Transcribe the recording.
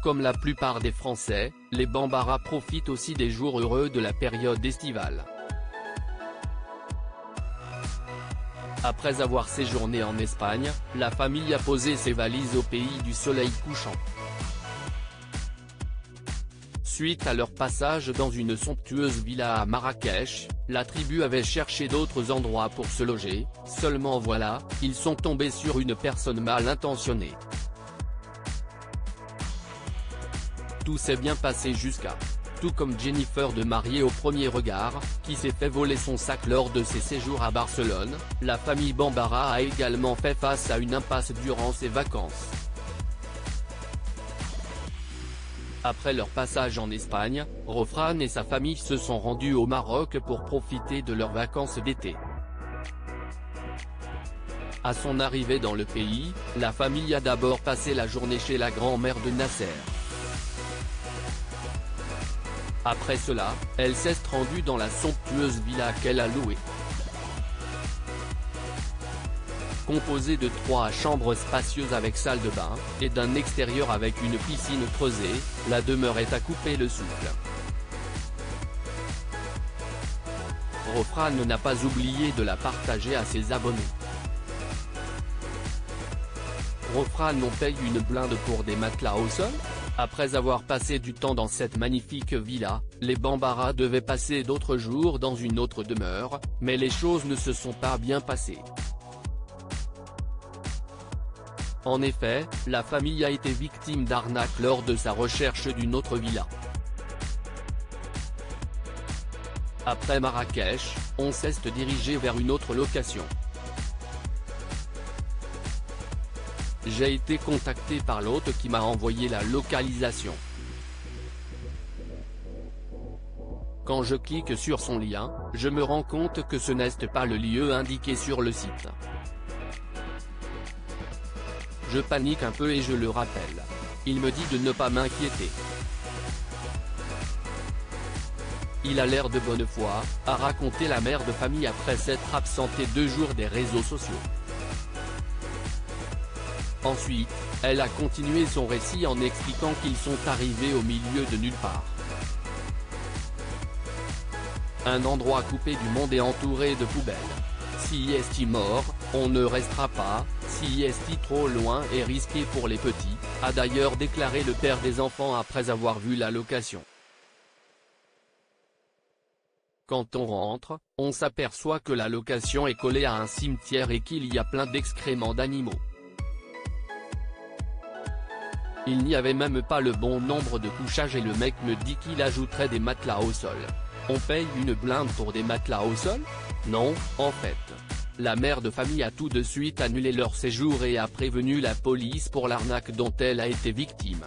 comme la plupart des Français, les Bambara profitent aussi des jours heureux de la période estivale. Après avoir séjourné en Espagne, la famille a posé ses valises au pays du soleil couchant. Suite à leur passage dans une somptueuse villa à Marrakech, la tribu avait cherché d'autres endroits pour se loger, seulement voilà, ils sont tombés sur une personne mal intentionnée. Tout s'est bien passé jusqu'à... Tout comme Jennifer de Mariée au premier regard, qui s'est fait voler son sac lors de ses séjours à Barcelone, la famille Bambara a également fait face à une impasse durant ses vacances. Après leur passage en Espagne, Rofran et sa famille se sont rendus au Maroc pour profiter de leurs vacances d'été. À son arrivée dans le pays, la famille a d'abord passé la journée chez la grand-mère de Nasser. Après cela, elle s'est rendue dans la somptueuse villa qu'elle a louée. Composée de 3 chambres spacieuses avec salle de bain, et d'un extérieur avec une piscine creusée, la demeure est à couper le souffle. Rofran n'a pas oublié de la partager à ses abonnés. Rofran paye une blinde pour des matelas au sol? Après avoir passé du temps dans cette magnifique villa, les Bambara devaient passer d'autres jours dans une autre demeure, mais les choses ne se sont pas bien passées. En effet, la famille a été victime d'arnaque lors de sa recherche d'une autre villa. Après Marrakech, on s'est dirigé vers une autre location. J'ai été contacté par l'hôte qui m'a envoyé la localisation. Quand je clique sur son lien, je me rends compte que ce n'est pas le lieu indiqué sur le site. Je panique un peu et je le rappelle. Il me dit de ne pas m'inquiéter. Il a l'air de bonne foi, a raconté la mère de famille après s'être absentée 2 jours des réseaux sociaux. Ensuite, elle a continué son récit en expliquant qu'ils sont arrivés au milieu de nulle part. Un endroit coupé du monde et entouré de poubelles. Si est mort, on ne restera pas, si est trop loin et risqué pour les petits, a d'ailleurs déclaré le père des enfants après avoir vu la location. Quand on rentre, on s'aperçoit que la location est collée à un cimetière et qu'il y a plein d'excréments d'animaux. Il n'y avait même pas le bon nombre de couchages et le mec me dit qu'il ajouterait des matelas au sol. On paye une blinde pour des matelas au sol? Non, en fait. La mère de famille a tout de suite annulé leur séjour et a prévenu la police pour l'arnaque dont elle a été victime.